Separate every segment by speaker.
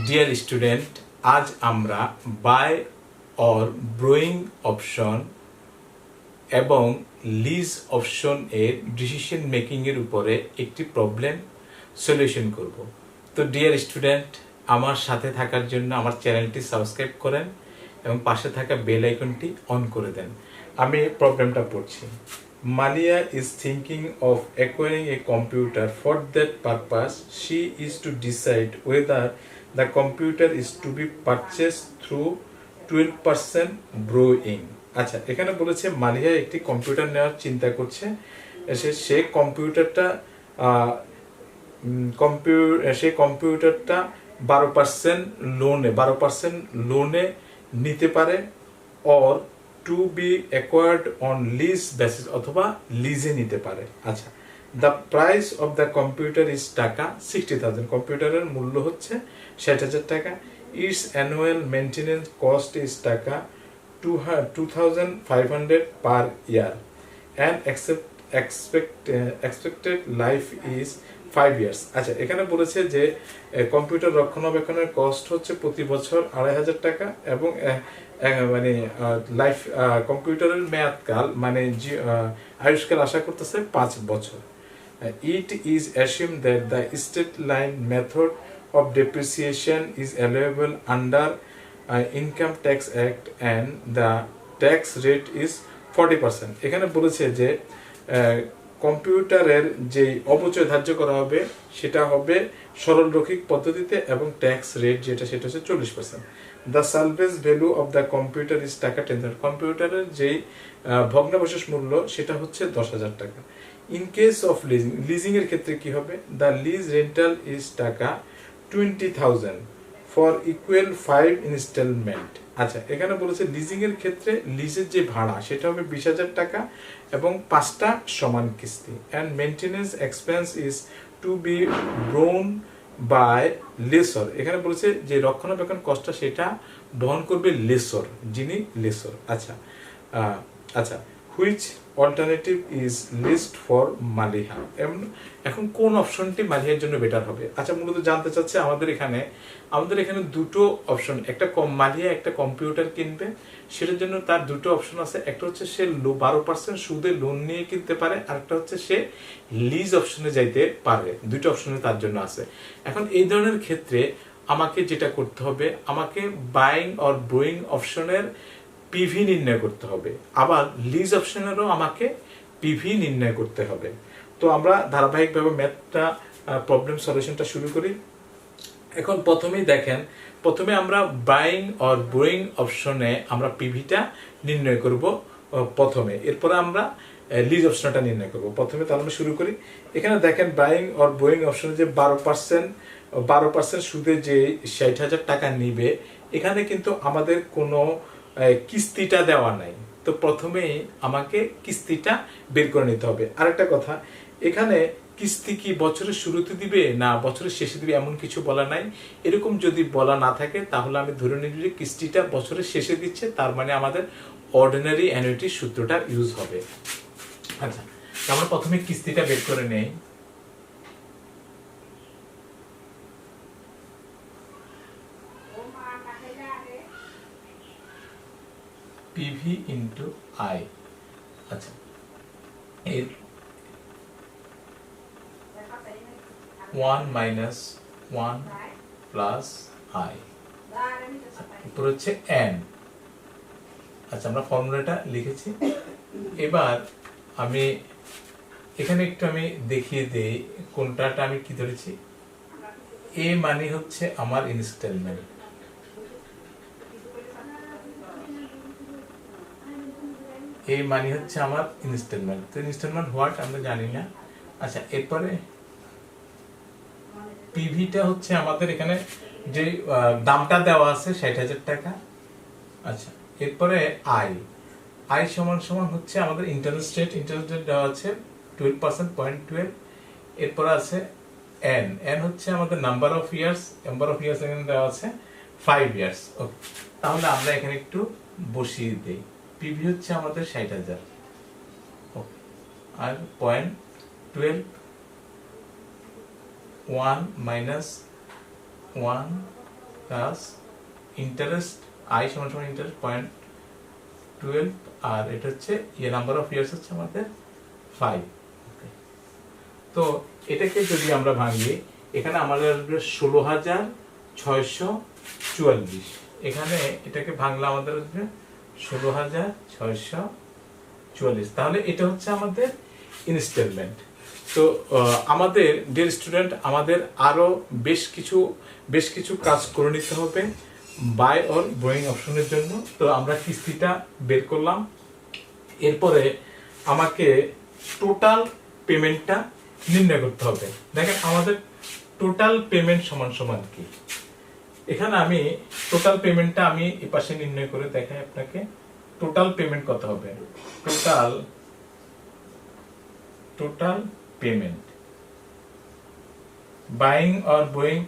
Speaker 1: Dear student, আজ আমরা by or ব্রোয়িং option এবং লিজ অপশন এর ডিসিশন মেকিং এর উপরে একটি প্রবলেম সলিউশন করব। তো ডিয়ার স্টুডেন্ট, আমার সাথে থাকার জন্য আমার চ্যানেলটি সাবস্ক্রাইব করেন এবং পাশে থাকা বেল আইকনটি অন করে দেন। আমি প্রবলেমটা পড়ছি। Malia is thinking of acquiring a computer. For that purpose, she is to decide whether the computer is to be purchased through 12% borrowing. আচ্ছা, এখানে বলেছে মালিয়া একটি কম্পিউটার নেওয়ার চিন্তা করছে। সে কম্পিউটারটা সেই কম্পিউটারটা 12% লোনে নিতে পারে, or to be acquired on lease basis, অথবা লিজে নিতে পারে। আচ্ছা, the price of the computer is টাকা 60,000। কম্পিউটারের মূল্য হচ্ছে 60,000 টাকা। Its annual maintenance cost is টাকা 2,500 per year and expected life is 5 years. আচ্ছা, এখানে বলেছে যে কম্পিউটার রক্ষণাবেক্ষণের কস্ট হচ্ছে প্রতি বছর 2,500 টাকা এবং মানে লাইফ কম্পিউটারের মেয়াদকাল মানে আয়ুষ্কাল আশা করতেছে 5 বছর। It is assume that the straight line method of depreciation is allowable under income tax act and the tax rate is 40%। এখানে বলেছে যে কম্পিউটারের যে অপচয় ধার্য করা হবে সেটা হবে সরলরৈখিক পদ্ধতিতে এবং ট্যাক্স রেট সেটা হচ্ছে 40%। The salvage value of the computer is টাকা 10,000। কম্পিউটারের যেই ভগ্নাবশেষ মূল্য সেটা হচ্ছে 10,000 টাকা। ইন কেস অফ লিজিং এর ক্ষেত্রে কি হবে? দ্য লিজ রেন্টাল ইজ টাকা 20,000 ফর ইকুয়াল 5 ইনস্টলমেন্ট। আচ্ছা, এখানে বলেছে লিজিং এর ক্ষেত্রে লিজের যে ভাড়া সেটা হবে 20,000 টাকা এবং 5টা সমান কিস্তি। And maintenance expense is to be borne by lessor. এখানে বলেছে যে রক্ষণাবেক্ষণ কষ্টটা সেটা বহন করবে লেসর, যিনি লেসর। আচ্ছা, which alternative is least for Maliha. এখন কোন অপশনটি মালিহার জন্য বেটার হবে? আচ্ছা, মূলত জানতে চাচ্ছে আমাদের এখানে দুটো অপশন। মালিহা একটা কম্পিউটার কিনবে, সেটার জন্য তার দুটো অপশন আছে। একটা হচ্ছে সে 12% সুদে লোন নিয়ে কিনতে পারে, আর একটা হচ্ছে সে লিজ অপশনে যাইতে পারে। দুটো অপশনে তার জন্য আছে। এখন এই ধরনের ক্ষেত্রে আমাকে যেটা করতে হবে, আমাকে বাইং অর ব্রোয়িং অপশনের পিভি নির্ণয় করতে হবে, আবার লিজ অপশনেরও আমাকে পিভি নির্ণয় করতে হবে। তো আমরা ধারাবাহিকভাবে ম্যাথটা প্রবলেম সলিউশনটা শুরু করি। এখন প্রথমে আমরা বাইং অর ব্রোয়িং অপশনে আমরা পিভিটা নির্ণয় করব প্রথমে, এরপরে আমরা লিজ অপশনটা নির্ণয় করব প্রথমে। তাহলে আমরা শুরু করি। এখানে দেখেন বাইং অর ব্রোয়িং অপশনে যে 12% সুদে যে 60,000 টাকা নিবে, এখানে কিন্তু আমাদের কোনো কিস্তিটা দেওয়া নাই। তো প্রথমেই আমাকে কিস্তিটা বের করে নিতে হবে। আরেকটা কথা, এখানে কিস্তি কি বছরের শুরুতে দিবে না বছরের শেষে দিবে এমন কিছু বলা নাই। এরকম যদি বলা না থাকে তাহলে আমি ধরে নিব যে কিস্তিটা বছরের শেষে দিচ্ছে, তার মানে আমাদের অর্ডিনারি অ্যানুইটি সূত্রটা ইউজ হবে। আচ্ছা, আমরা প্রথমে কিস্তিটা বের করে নেই। PV into I. আচ্ছা, এর 1 মাইনাস 1 প্লাস আই, উপর হচ্ছে এন। আচ্ছা, আমরা ফর্মুলাটা লিখেছি। এবার আমি এখানে একটু দেখিয়ে দিই কোনটাটা আমি কি ধরেছি। এ মানে হচ্ছে আমার ইনস্টলমেন্ট, এই মানি হচ্ছে আমার ইনস্টলমেন্ট। তো ইনস্টলমেন্ট হোয়াট আমরা জানি না। আচ্ছা, এরপরে পিভিটা হচ্ছে আমাদের এখানে যে দামটা দেওয়া আছে 60,000 টাকা। আচ্ছা, এরপরে আই সমান হচ্ছে আমাদের ইন্টারেস্ট রেট দেওয়া আছে 12%. এরপরে আছে এন হচ্ছে আমাদের নাম্বার অফ ইয়ার্স এখানে দেওয়া আছে 5 ইয়ার্স। ওকে, তাহলে আমরা এখানে একটু বসিয়ে দিই। পিভি হচ্ছে আমাদের 60,000 আর 0.12 1 minus 1 প্লাস ইন্টারেস্ট আই সমান সমান ইন্টারেস্ট 0.12, আর এটা হচ্ছে নাম্বার অফ ইয়ার্স হচ্ছে আমাদের 5। তো এটাকে যদি আমরা ভাঙি, এখানে আমাদের আসবে 16,644। এখানে এটাকে ভাঙলে আমাদের আসবে 16,644। তাহলে এটা হচ্ছে আমাদের ইনস্টলমেন্ট। তো আমাদের ডিয়ার স্টুডেন্ট, আমাদের আরো বেশ কিছু কাজ করে নিতে হবে বাই অর বোয়িং অপশনের জন্য। তো আমরা কিস্তিটা বের করলাম, এরপরে আমাকে টোটাল পেমেন্টটা নির্ণয় করতে হবে। দেখেন আমাদের টোটাল পেমেন্ট সমান সমান কি, এখানে আমি টোটাল পেমেন্টটা আমি এই পাশে নির্ণয় করে দেখাই আপনাকে। টোটাল পেমেন্ট কত হবে, total payment buying or Boeing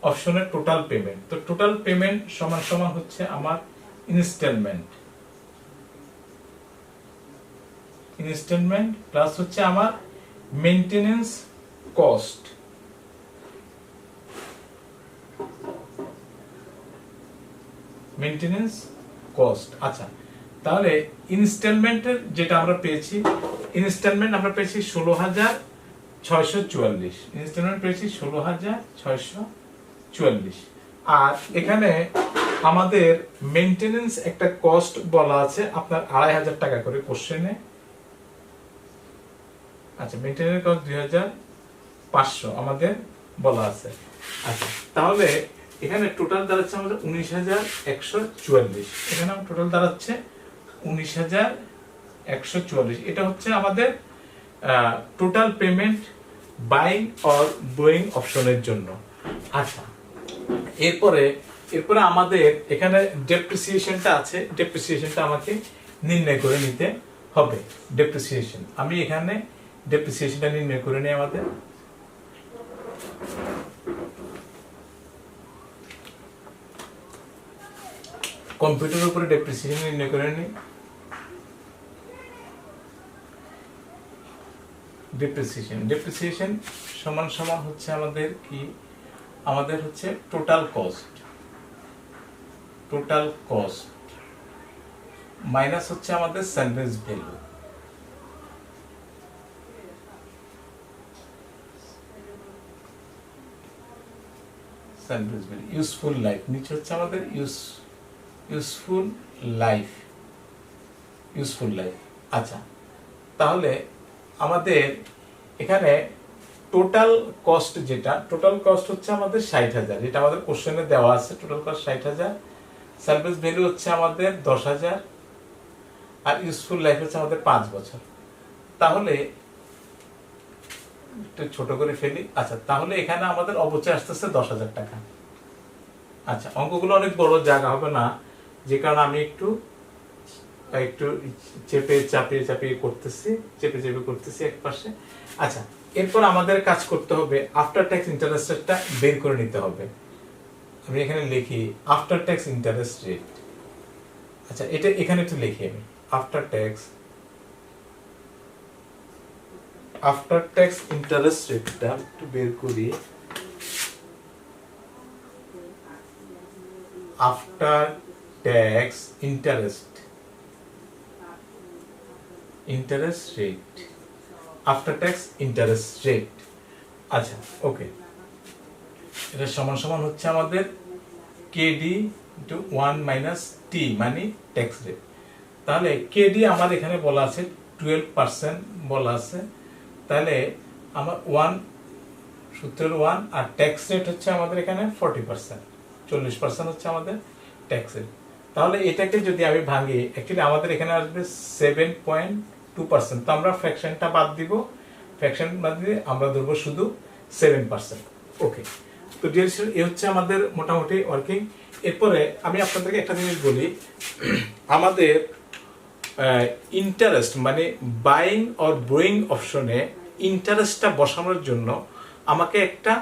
Speaker 1: অপশনের টোটাল পেমেন্ট। তো টোটাল পেমেন্ট সমান সমান হচ্ছে আমার ইনস্টলমেন্ট প্লাস হচ্ছে আমার মেইনটেনেন্স কস্ট। আচ্ছা, তাহলে ইনস্টলমেন্টের যেটা আমরা পেয়েছি, ইনস্টলমেন্ট আমরা পেয়েছি 16,644, ইনস্টলমেন্ট পেয়েছি 16,644। আর এখানে আমাদের মেইনটেনেন্স একটা কস্ট বলা আছে আপনার 2,500 টাকা করে কোশ্চেনে। আচ্ছা, মেইনটেনেন্স কস্ট 2,500 আমাদের বলা আছে। আচ্ছা, তাহলে এখানে টোটাল দাঁড়াচ্ছে আমাদের 19,144। এখানে টোটাল দাঁড়াচ্ছে 19,144। এটা হচ্ছে আমাদের total payment buying or Boeing অপশনের জন্য। আচ্ছা, এরপরে আমাদের এখানে ডেপ্রিসিয়েশনটা আছে, ডেপ্রিসিয়েশনটা আমাকে নির্ণয় করে নিতে হবে। ডেপ্রিসিয়েশন আমি এখানে ডেপ্রিসিয়েশনটা নির্ণয় করে নিই। আমাদের কম্পিউটারের উপরে ডেপ্রিসিয়েশন নির্ণয় করে নিই। ডেপ্রিসিয়েশন সমান সমান হচ্ছে আমাদের কি, আমাদের হচ্ছে টোটাল কস্ট মাইনাস হচ্ছে আমাদের সালভেজ ভ্যালু। ইউজফুল লাইফ নিচে হচ্ছে আমাদের ইউজফুল লাইফ। আচ্ছা, তাহলে আমাদের এখানে টোটাল কস্ট হচ্ছে আমাদের 60,000, যেটা আমাদের কোশ্চেনে দেওয়া আছে। টোটাল কস্ট 60,000, সার্ভিস ভ্যালু হচ্ছে আমাদের 10,000, আর ইউজফুল লাইফ হচ্ছে আমাদের 5 বছর। তাহলে একটু ছোট করে ফেলি। আচ্ছা, তাহলে এখানে আমাদের অবচয় আসতেছে 10,000 টাকা। আচ্ছা, অঙ্কগুলো অনেক বড় জায়গা হবে না, যে কারণে আমি একটু চাপিয়ে করতেছি এক পাশে। আচ্ছা, এরপর আমাদের কাজ করতে হবে আফটার ট্যাক্স ইন্টারেস্ট রেটটা বের করে নিতে হবে। আমি এখানে লিখি আফটার ট্যাক্স ইন্টারেস্ট রেট। আচ্ছা, এটা এখানে একটু লিখি আমি আফটার ট্যাক্স ইন্টারেস্ট রেটটা একটু বের করি। After tax interest rate, after tax interest rate. আচ্ছা, ওকে, এটা সমান সমান হচ্ছে আমাদের কেডি ইন্টু 1 মাইনাস টি মানে ট্যাক্স রেট। তাহলে কেডি আমার এখানে বলা আছে 12% বলা আছে। তাহলে আমার 1 সূত্রের 1, আর ট্যাক্স রেট হচ্ছে আমাদের এখানে 40%, 40% হচ্ছে আমাদের ট্যাক্স রেট। তাহলে এটাকে যদি আমি ভাঙি, অ্যাকচুয়ালি আমাদের এখানে আসবে 7.2%। তো আমরা ফ্র্যাকশনটা বাদ দিব, আমরা ধরবো শুধু 7%। ওকে, তো ডিয়ার স্টুডেন্ট, এই হচ্ছে আমাদের মোটামুটি ওয়ার্কিং। এরপরে আমি আপনাদেরকে একটা জিনিস বলি, আমাদের ইন্টারেস্ট মানে বাইং অর বোয়িং অপশনে ইন্টারেস্টটা বসানোর জন্য আমাকে একটা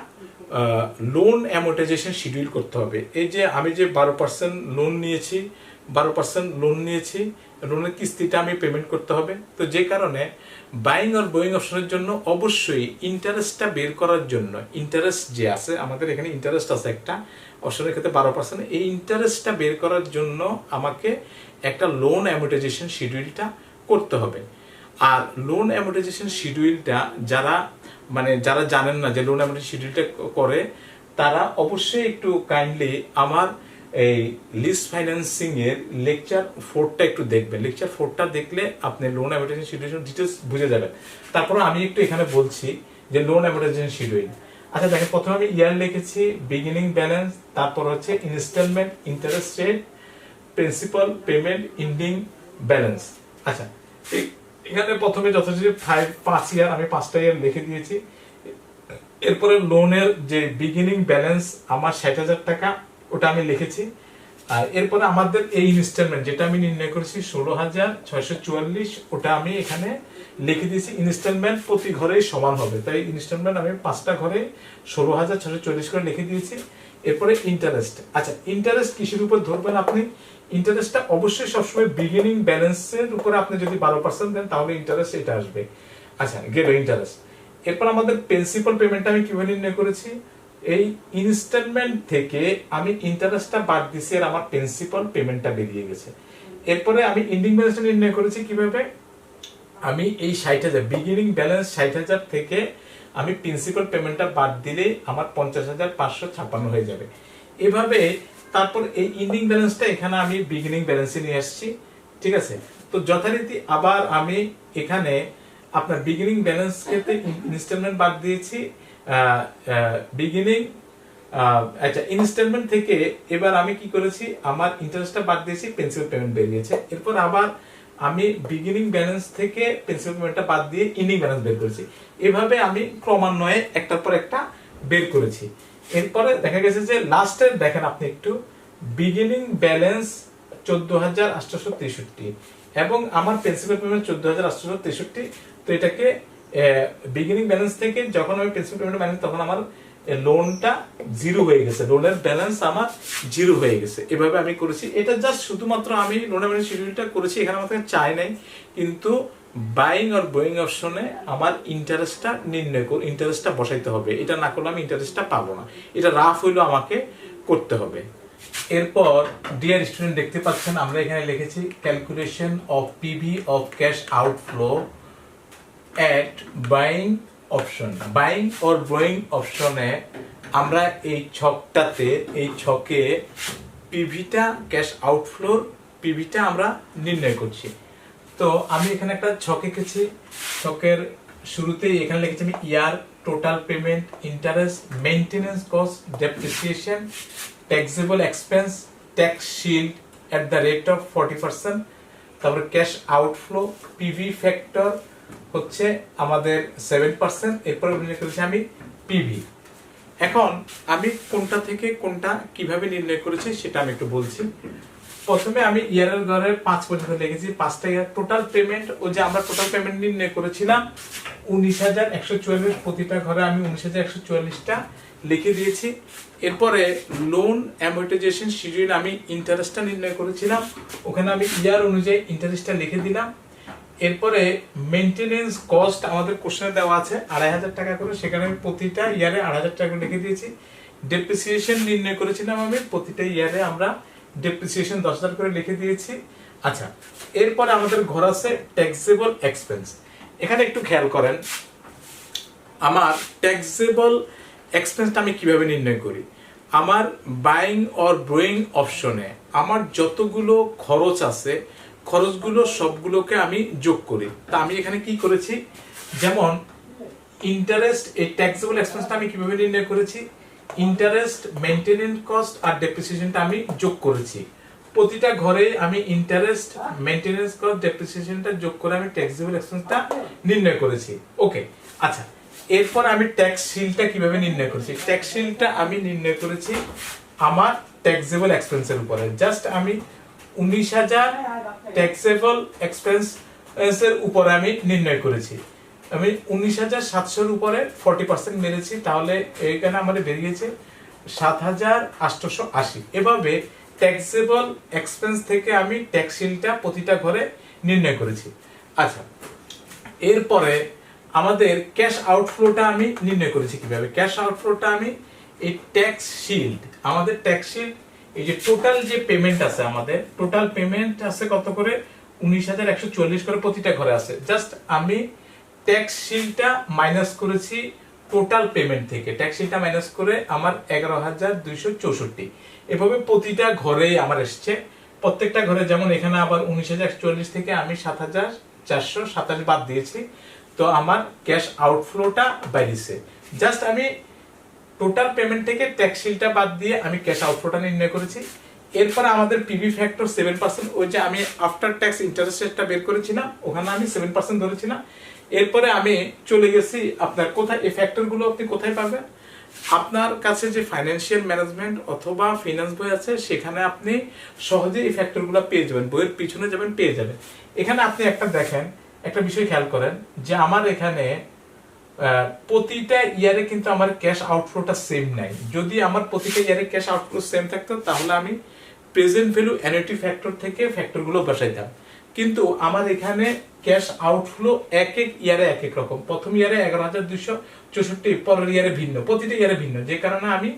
Speaker 1: লোন অ্যামোর্টাইজেশন শিডিউল করতে হবে। এই যে আমি যে 12% লোন নিয়েছি, 12% লোন নিয়েছি, লোনের কিস্তিটা আমি পেমেন্ট করতে হবে। তো যে কারণে বাইং অর বোয়িং অপশনের জন্য অবশ্যই ইন্টারেস্টটা বের করার জন্য, ইন্টারেস্ট যে আছে আমাদের এখানে ইন্টারেস্ট আছে একটা অপশনের ক্ষেত্রে 12%, এই ইন্টারেস্টটা বের করার জন্য আমাকে একটা লোন অ্যামortization শিডিউলটা করতে হবে। আর লোন অ্যামortization শিডিউলটা যারা জানেন না যে লোন অ্যামortization শিডিউলটা করে, তারা অবশ্যই একটু কাইন্ডলি আমার এই লিস্ট ফাইন্যান্সিং এর লেকচার 4টা একটু দেখবেন। লেকচার 4টা দেখলে আপনি লোন অ্যামortization শিডিউল ডিটেলস বুঝে যাবেন। তারপর আমি একটু এখানে বলছি যে লোন অ্যামortization শিডিউল। আচ্ছা দেখেন, প্রথমে আমি ইয়ার লিখেছি, বিগিনিং ব্যালেন্স, তারপর হচ্ছে instalment, interest rate, principal, payment, ending balance. আচ্ছা, এখানে প্রথমে যথাযথ 5 ইয়ার, আমি 5টা ইয়ার লিখে দিয়েছি। এরপরে লোনের যে বিগিনিং ব্যালেন্স আমার 60,000 টাকা, ওটা আমি লিখেছি। আর এরপরে আমাদের এই ইনস্টলমেন্ট যেটা আমি নির্ণয় করেছি 16,644, ওটা আমি এখানে লিখে দিয়েছি। ইনস্টলমেন্ট প্রতি ঘরেই সমান হবে, তাই ইনস্টলমেন্ট আমি 5টা ঘরে 16,644 করে লিখে দিয়েছি। এরপরে ইন্টারেস্ট। আচ্ছা, ইন্টারেস্ট কিসের উপর ধরবেন আপনি? ইন্টারেস্টটা অবশ্যই সবসময় বিগিনিং ব্যালেন্সের উপরে আপনি যদি 12% দেন তাহলে ইন্টারেস্ট এটা আসবে। আচ্ছা, গেল ইন্টারেস্ট। এরপর আমাদের প্রিন্সিপাল পেমেন্টটা আমি কিভাবে নির্ণয় করেছি? এই ইনস্টলমেন্ট থেকে আমি ইন্টারেস্টটা বাদ দিছি আর আমার প্রিন্সিপাল পেমেন্টটা বেরিয়ে গেছে। এরপরে আমি এন্ডিং ব্যালেন্সটা নির্ণয় করেছি কিভাবে? আমি এই 60,000 বিগিনিং ব্যালেন্স 60,000 থেকে আমি প্রিন্সিপাল পেমেন্টটা বাদ দিলে আমার 50,556 হয়ে যাবে। এভাবে তারপর এই এন্ডিং ব্যালেন্সটা এখানে আমি বিগিনিং ব্যালেন্সে নিয়ে আসছি। ঠিক আছে, তো যথারীতি আবার আমি এখানে আপনার বিগিনিং ব্যালেন্স ক্ষেত্রে ইনস্টলমেন্ট বাদ দিয়েছি। বিগিনিং আচ্ছা, ইনস্টলমেন্ট থেকে এবার আমি কি করেছি, আমার ইন্টারেস্টটা বাদ দিয়েছি, প্রিন্সিপাল পেমেন্ট বেরিয়েছে। এরপর আবার আমি বিগিনিং ব্যালেন্স থেকে প্রিন্সিপাল পেমেন্টটা বাদ দিয়ে এন্ডিং ব্যালেন্স বের করেছি। এভাবে আমি ক্রমান্বয়ে একটার পর একটা বের করেছি। এরপরে দেখা গেছে যে লাস্টে দেখেন আপনি একটু, বিগিনিং ব্যালেন্স 14,863 এবং আমার প্রিন্সিপাল পেমেন্ট 14,863। তো এটাকে বিগিনিং ব্যালেন্স থেকে যখন আমি প্রিন্সিপাল পেমেন্ট মাইনাস, তখন আমার লোনটা জিরো হয়ে গেছে, লোনের ব্যালেন্স আমার জিরো হয়ে গেছে। এভাবে আমি করেছি। এটা জাস্ট শুধুমাত্র আমি লোনের ব্যালেন্স শিডিউলটা করেছি, এখানে আমাকে চাই নাই। কিন্তু বাইং অর বোয়িং অপশনে আমার ইন্টারেস্টটা ইন্টারেস্টটা বসাইতে হবে। এটা না করলে আমি ইন্টারেস্টটা পাবো না, এটা রাফ হইলেও আমাকে করতে হবে। এরপর ডিয়ার স্টুডেন্ট দেখতে পাচ্ছেন আমরা এখানে লিখেছি calculation of PV of cash outflow at buying option. Buying or Boeing অপশনে আমরা এই ছকে পিভিটা, ক্যাশ আউটফ্লোর পিভিটা আমরা নির্ণয় করছি। তো আমি এখানে একটা ছক এঁকেছি। ছকের শুরুতেই এখানে লিখেছি আমি year, total payment, interest, maintenance cost, depreciation, taxable expense, tax shield at the rate of 40%। তারপরে ক্যাশ আউটফ্লো পিভি ফ্যাক্টর হচ্ছে আমাদের 7%। এরপরে নির্ণয় করেছি আমি পিভি। এখন আমি কোনটা থেকে কোনটা কিভাবে নির্ণয় করেছি সেটা আমি একটু বলছি। প্রথমে আমি ইয়ারের ঘরে 5 পর্যন্ত লিখেছি, 5টা ইয়ার। টোটাল পেমেন্ট, ও যে আমরা টোটাল পেমেন্ট নির্ণয় করেছিলাম 19,144, প্রতিটা ঘরে আমি 19,144টা লিখে দিয়েছি। এরপরে লোন অ্যামortization শিডিউল আমি ইন্টারেস্টটা নির্ণয় করেছিলাম, ওখানে আমি ইয়ার অনুযায়ী ইন্টারেস্টটা লিখে দিলাম। এরপরে মেইনটেনেন্স কস্ট আমাদের কোশ্চেনে দেওয়া আছে 2,500 টাকা করে, সেখানে আমি প্রতিটা ইয়ারে 2,500 টাকা করে লিখে দিয়েছি। ডেপ্রিসিয়েশন নির্ণয় করেছিলাম আমি, প্রতিটা ইয়ারে আমরা ডেপ্রিসিয়েশন 10,000 করে লিখে দিয়েছি। আচ্ছা, এরপরে আমাদের ঘর আছে ট্যাক্সেবল এক্সপেন্স। এখানে একটু খেয়াল করেন, আমার ট্যাক্সেবল এক্সপেন্সটা আমি কিভাবে নির্ণয় করি। আমার বাইং অর বোয়িং অপশনে আমার যতগুলো খরচ আছে, খরচগুলো সবগুলোকে আমি যোগ করি। তা আমি এখানে কি করেছি, যেমন ইন্টারেস্ট, এই ট্যাক্সেবল এক্সপেন্সটা আমি কিভাবে নির্ণয় করেছি, ইন্টারেস্ট, মেইনটেনেন্স কস্ট আর ডেপ্রিসিয়েশনটা আমি যোগ করেছি। প্রতিটা ঘরে আমি ইন্টারেস্ট, মেইনটেনেন্স কস্ট, ডেপ্রিসিয়েশনটা যোগ করে আমি ট্যাক্সেবল এক্সপেন্সটা নির্ণয় করেছি। ওকে, আচ্ছা, এরপর আমি ট্যাক্স শিল্ডটা কিভাবে নির্ণয় করেছি। ট্যাক্স শিল্ডটা আমি নির্ণয় করেছি আমার ট্যাক্সেবল এক্সপেন্সের উপরে। জাস্ট আমি 19,000 ট্যাক্সেবল এক্সপেন্সের উপরে আমি নির্ণয় করেছি। আমি 19,700-র উপরে 40% মেরেছি, তাহলে এইখানে আমাদের বেরিয়েছে 7,880। এভাবে ট্যাক্সেবল এক্সপেন্স থেকে আমি ট্যাক্স শিলটা প্রতিটা ঘরে নির্ণয় করেছি। আচ্ছা, এরপরে আমাদের ক্যাশ আউটফ্লোটা আমি নির্ণয় করেছি কিভাবে। ক্যাশ আউটফ্লোটা আমি এই ট্যাক্স শিল্ড, আমাদের ট্যাক্স শিল্ড এই যে টোটাল যে পেমেন্ট আছে, আমাদের টোটাল পেমেন্ট আছে কত করে, 19,140 করে প্রতিটা ঘরে আছে। জাস্ট আমি ট্যাক্স শিলটা মাইনাস করেছি টোটাল পেমেন্ট থেকে, ট্যাক্স শিলটা মাইনাস করে আমার 11,264, এভাবে প্রতিটা ঘরে আমার এসছে। প্রত্যেকটা ঘরে যেমন এখানে আবার 19,140 থেকে আমি 7,427 বাদ দিয়েছি, তো আমার ক্যাশ আউটফ্লোটা বাইরেছে। জাস্ট আমি টোটাল পেমেন্ট থেকে ট্যাক্স শিলটা বাদ দিয়ে আমি ক্যাশ আউটফ্লোটা নির্ণয় করেছি। এরপর আমাদের পিভি ফ্যাক্টর 7%, ওই যে আমি আফটার ট্যাক্স ইন্টারেস্ট রেটটা বের করেছিলাম, ওখানে আমি 7% ধরেছিলাম। এরপরে আমি চলে গেছি আপনার কোথায়, এই ফ্যাক্টরগুলো আপনি কোথায় পাবেন, আপনার কাছে যে ফাইন্যান্সিয়াল ম্যানেজমেন্ট অথবা ফিনান্স বই আছে সেখানে আপনি সহজে এই ফ্যাক্টরগুলো পেয়ে যাবেন, বইয়ের পিছনে যাবেন পেয়ে যাবেন। এখানে আপনি একটা দেখেন, একটা বিষয় খেয়াল করেন যে আমার এখানে প্রতিটা ইয়ারে কিন্তু আমার ক্যাশ আউটফ্লোটা সেম নাই। যদি আমার প্রতিটা ইয়ারে ক্যাশ আউটফ্লো সেম থাকতো তাহলে আমি প্রেজেন্ট ভ্যালু অ্যানুইটি ফ্যাক্টর থেকে ফ্যাক্টরগুলো বসাইতাম, কিন্তু আমার এখানে ক্যাশ আউটফ্লো এক এক ইয়ারে এক এক রকম। প্রথম ইয়ারে 11,264, পরের ইয়ারে ভিন্ন, প্রতিটা ইয়ারে ভিন্ন, যে কারণে আমি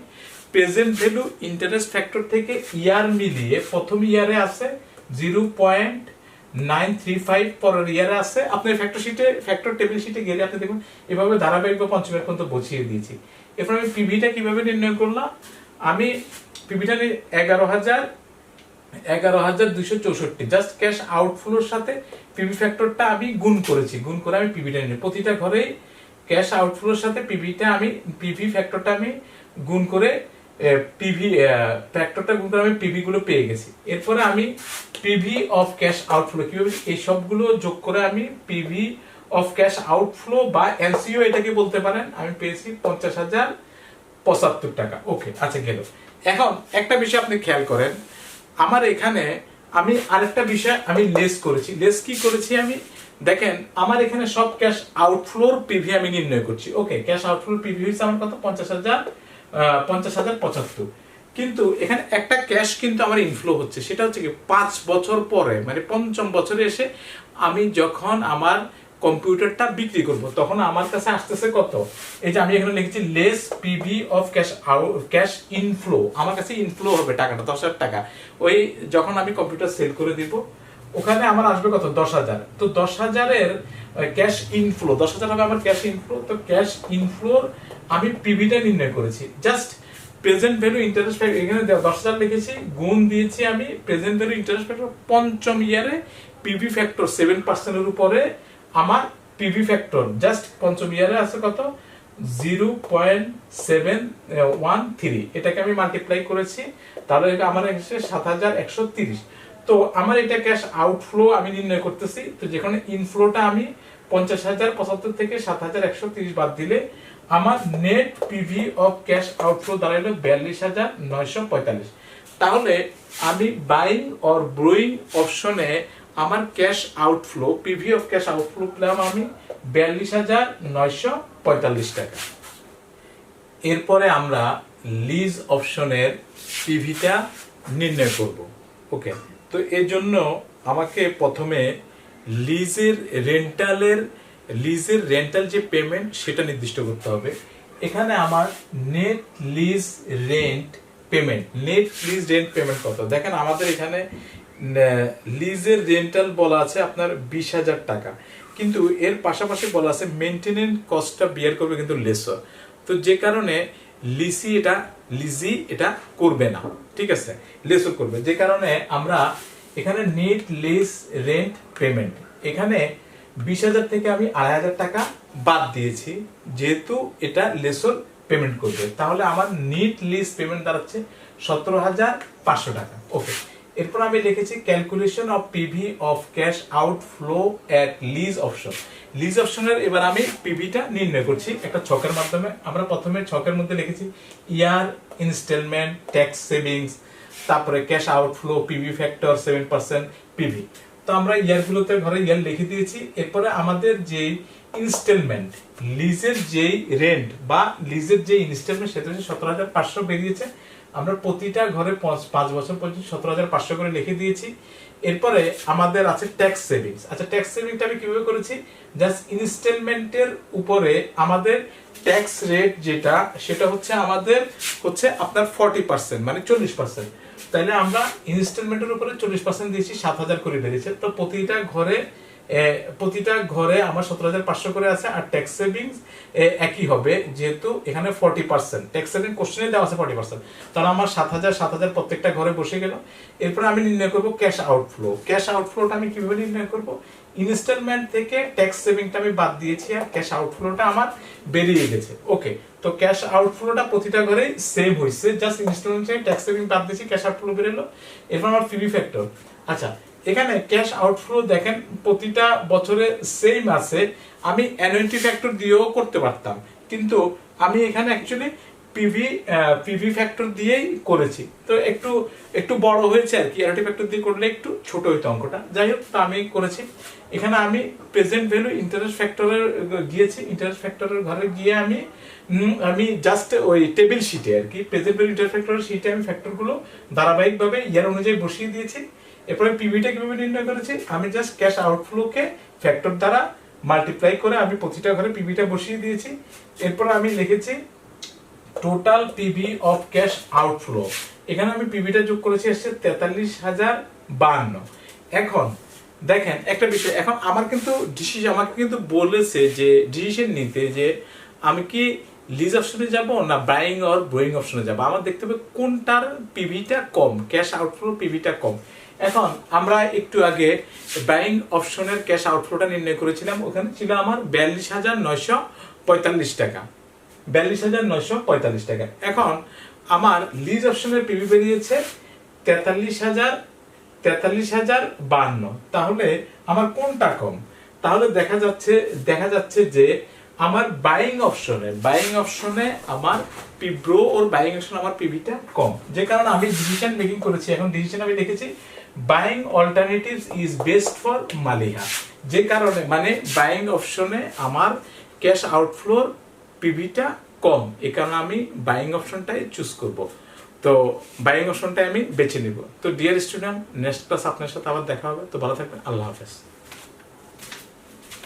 Speaker 1: প্রেজেন্ট ভ্যালু ইন্টারেস্ট ফ্যাক্টর থেকে ইয়ার মিলিয়ে প্রথম ইয়ারে আছে 0.935, পরের ইয়ারে আছে আপনার ফ্যাক্টর শিটে, ফ্যাক্টর টেবিল শিটে গেলে আপনি দেখুন এভাবে ধারাবাহিক বা পঞ্চম ইয়ার পর্যন্ত বসিয়ে দিয়েছি। এরপর আমি পিভিটা কিভাবে নির্ণয় করলাম, আমি পিভিটা 11,264 জাস্ট ক্যাশ আউটফ্লোর সাথে পিভি ফ্যাক্টরটা আমি গুণ করেছি, গুণ করে আমি পিভিটা নিয়ে প্রতিটা ঘরে ক্যাশ আউটফ্লোর সাথে পিভিটা আমি পিভি ফ্যাক্টরটা আমি গুণ করে পিভি ফ্যাক্টরটা গুণ করে আমি পিভি গুলো পেয়ে গেছি। এরপরে আমি পিভি অফ ক্যাশ আউটফ্লো কিভাবে, এই সবগুলো যোগ করে আমি পিভি অফ ক্যাশ আউটফ্লো বা এনসিও এটাকে বলতে পারেন, আমি পেয়েছি 50,075 টাকা। ওকে, আচ্ছা গেল। এখন একটা বিষয় আপনি খেয়াল করেন, আমার এখানে আমি আরেকটা বিষয় আমি লেস করেছি। লেস কি করেছি আমি দেখেন, আমার এখানে সব ক্যাশ আউটফ্লোর পিভি আমি নির্ণয় করছি। ওকে, ক্যাশ আউটফ্লোর পিভি হচ্ছে আমার কত, 50,075, কিন্তু এখানে একটা ক্যাশ কিন্তু আমার ইনফ্লো হচ্ছে, সেটা হচ্ছে কি 5 বছর পরে, মানে পঞ্চম বছরে এসে আমি যখন আমার কম্পিউটারটা বিক্রি করব তখন আমার কাছে আসতেছে কত, এই যে আমি এখানে লিখেছি less PV of cash cash inflow, আমার কাছে ইনফ্লো হবে টাকাটা 10,000 টাকা। ওই যখন আমি কম্পিউটার সেল করে দিব ওখানে আমার আসবে কত, 10,000। তো 10,000-এর ক্যাশ ইনফ্লো 10,000 হবে আমার ক্যাশ ইনফ্লো। তো ক্যাশ ইনফ্লোর আমি পিভিটা নির্ণয় করেছি, just present value interest factor এখানে 10,000 লিখেছি, গুণ দিয়েছি আমি প্রেজেন্ট ভ্যালু ইন্টারেস্ট ফ্যাক্টর পঞ্চম ইয়ারে পিভি ফ্যাক্টর 7%-এর উপরে আমার পিভি ফ্যাক্টর জাস্ট পঞ্চম ইয়ারে আছে কত, 0.713, এটাকে আমি মাল্টিপ্লাই করেছি, তাহলে আমার এসে 7,130। তো আমার এটা ক্যাশ আউটফ্লো আমি নির্ণয় করতেছি, তো যেখানে ইনফ্লোটা আমি 50,075 থেকে 7,130 বাদ দিলে আমার net PV of cash outflow দাঁড়াইলো 42,945। তাহলে আমি বাইং অর ব্রোয়িং অপশনে আমার cash outflow PV of cash outflow পেলাম আমি 42,945 টাকা। এরপরে আমরা লিজ অপশনের পিভিটা নির্ণয় করব। ওকে, তো এর জন্য আমাকে প্রথমে লিজের রেন্টাল যে পেমেন্ট সেটা নির্দিষ্ট করতে হবে। এখানে আমার নেট লিজ রেন্ট পেমেন্ট কত, দেখেন আমাদের এখানে লিজের রেন্টাল বলা আছে আপনার 20,000 টাকা, কিন্তু এর পাশাপাশি বলা আছে মেইনটেনেন্স কস্টটা বিয়ার করবে কিন্তু লেসর। তো যে কারণে লিজি এটা করবে না, ঠিক আছে, লেসর করবে, যে কারণে আমরা এখানে নেট লিজ রেন্ট পেমেন্ট এখানে 20,000 থেকে আমি 2,500 টাকা বাদ দিয়েছি, যেহেতু এটা লেসর পেমেন্ট করবে। তাহলে আমার নেট লিজ পেমেন্ট দাঁড়াচ্ছে 17,500 টাকা। ওকে, এরপর আমি লিখেছি calculation of PV of cash outflow at lease option. লিজ অপশনের এবার আমি পিভিটা নির্ণয় করছি একটা ছকের মাধ্যমে। আমরা প্রথমে ছকের মধ্যে লিখেছি ইয়ার, ইনস্টলমেন্ট, ট্যাক্স সেভিংস, তারপরে cash outflow, PV factor 7%, PV. তো আমরা ইয়ারগুলোতে ঘরে ইয়ার লিখে দিয়েছি। এরপরে আমাদের যে ইনস্টলমেন্ট, লিজের যেই রেন্ট বা লিজের যে ইনস্টলমেন্ট সেটা হচ্ছে 17,500 বেরিয়েছে। আমরা প্রতিটা ঘরে 5 বছর পর্যন্ত 17,500 করে লিখে দিয়েছি। এরপরে আমাদের আছে ট্যাক্স সেভিংস। আচ্ছা, ট্যাক্স সেভিংটা আমি কিভাবে করেছি, জাস্ট ইনস্টলমেন্টের উপরে আমাদের ট্যাক্স রেট যেটা সেটা হচ্ছে আমাদের হচ্ছে আপনার 40%, মানে 40%। তাইলে আমরা ইনস্টলমেন্টের উপরে 40% দিয়েছি, 7,000 করে বেরিয়েছে। তো প্রতিটা ঘরে আমার 17,500 করে আছে। আর ট্যাক্স সেভিংস একই হবে, যেহেতু এখানে 40% ট্যাক্স সেভিং কোশ্চেনে দেওয়া আছে 40%, তাহলে আমার 7,000 প্রত্যেকটা ঘরে বসে গেল। এরপরে আমি নির্ণয় করব ক্যাশ আউটফ্লো। ক্যাশ আউটফ্লোটা আমি কিভাবে নির্ণয় করব, ইনস্টলমেন্ট থেকে ট্যাক্স সেভিংটা আমি বাদ দিয়েছি আর ক্যাশ আউটফ্লোটা আমার বেরিয়ে গেছে। ওকে, তো ক্যাশ আউটফ্লোটা প্রতিটা ঘরে সেম হয়েছে, জাস্ট ইনস্টলমেন্ট থেকে ট্যাক্স সেভিং বাদ দিয়েছি, ক্যাশ আউটফ্লো বেরোলো। এরপর আমার পিভি ফ্যাক্টর। আচ্ছা, এখানে ক্যাশ আউটফ্লো দেখেন প্রতিটা বছরে সেম আছে। আমি অ্যানুইটি ফ্যাক্টর দিয়েও করতে পারতাম, কিন্তু আমি এখানে অ্যাকচুয়ালি পিভি ফ্যাক্টর দিয়েই করেছি। তো একটু বড় হয়েছে আর কি, অ্যানুইটি ফ্যাক্টর দিয়ে করলে একটু ছোট হইতো অঙ্কটা। যাই হোক, তো আমি করেছি। এখানে আমি প্রেজেন্ট ভ্যালু ইন্টারেস্ট ফ্যাক্টরের গিয়েছি, ইন্টারেস্ট ফ্যাক্টরের ঘরে গিয়ে আমি জাস্ট ওই টেবিল শিটে আর কি প্রেজেন্ট ভ্যালু ইন্টারেস্ট ফ্যাক্টরের শিটে আমি ফ্যাক্টরগুলো ধারাবাহিকভাবে ইয়ার অনুযায়ী বসিয়ে দিয়েছি। এরপরে পিভিটা কিভাবে নির্ণয় করেছি, আমি জাস্ট ক্যাশ আউটফ্লোকে ফ্যাক্টর দ্বারা মাল্টিপ্লাই করে আমি প্রতিটা ঘরে পিভিটা বসিয়ে দিয়েছি। এরপর আমি লিখেছি total PV of cash outflow. এখানে আমি পিভিটা যোগ করেছি, এসছে 43,052। এখন দেখেন একটা বিষয়, এখন আমার কিন্তু আমাকে কিন্তু বলেছে যে ডিসিশন নিতে যে আমি কি লিজ অপশনে যাব না বাইং অর বোয়িং অপশনে যাব। আমার দেখতে হবে কোনটার পিভিটা কম, ক্যাশ আউটফ্লো পিভিটা কম। এখন আমরা একটু আগে বাইং অপশনের ক্যাশ আউটফ্লোটা নির্ণয় করেছিলাম, ওখানে ছিল আমার 42,945 টাকা, 42,945 টাকা। এখন আমার লিজ অপশনের পিভি বেরিয়েছে 43,052। তাহলে আমার কোনটা কম? তাহলে দেখা যাচ্ছে যে আমার বাইং অপশনে আমার ব্রো ওর বাইং অপশনে আমার পিভিটা কম, যে কারণে আমি ডিসিশন মেকিং করেছি। এখন ডিসিশন আমি লিখেছি buying alternatives is best for Maliha, যে কারণে মানে বাইং অপশনে আমার ক্যাশ আউটফ্লোর পিভিটা কম, এই কারণে আমি বাইং অপশনটাই চুজ করব। তো বাইং অপশনটাই আমি বেছে নিব। তো ডিয়ার স্টুডেন্ট, নেক্সট ক্লাস আপনার সাথে আবার দেখা হবে। তো ভালো থাকবেন, আল্লাহ হাফেজ।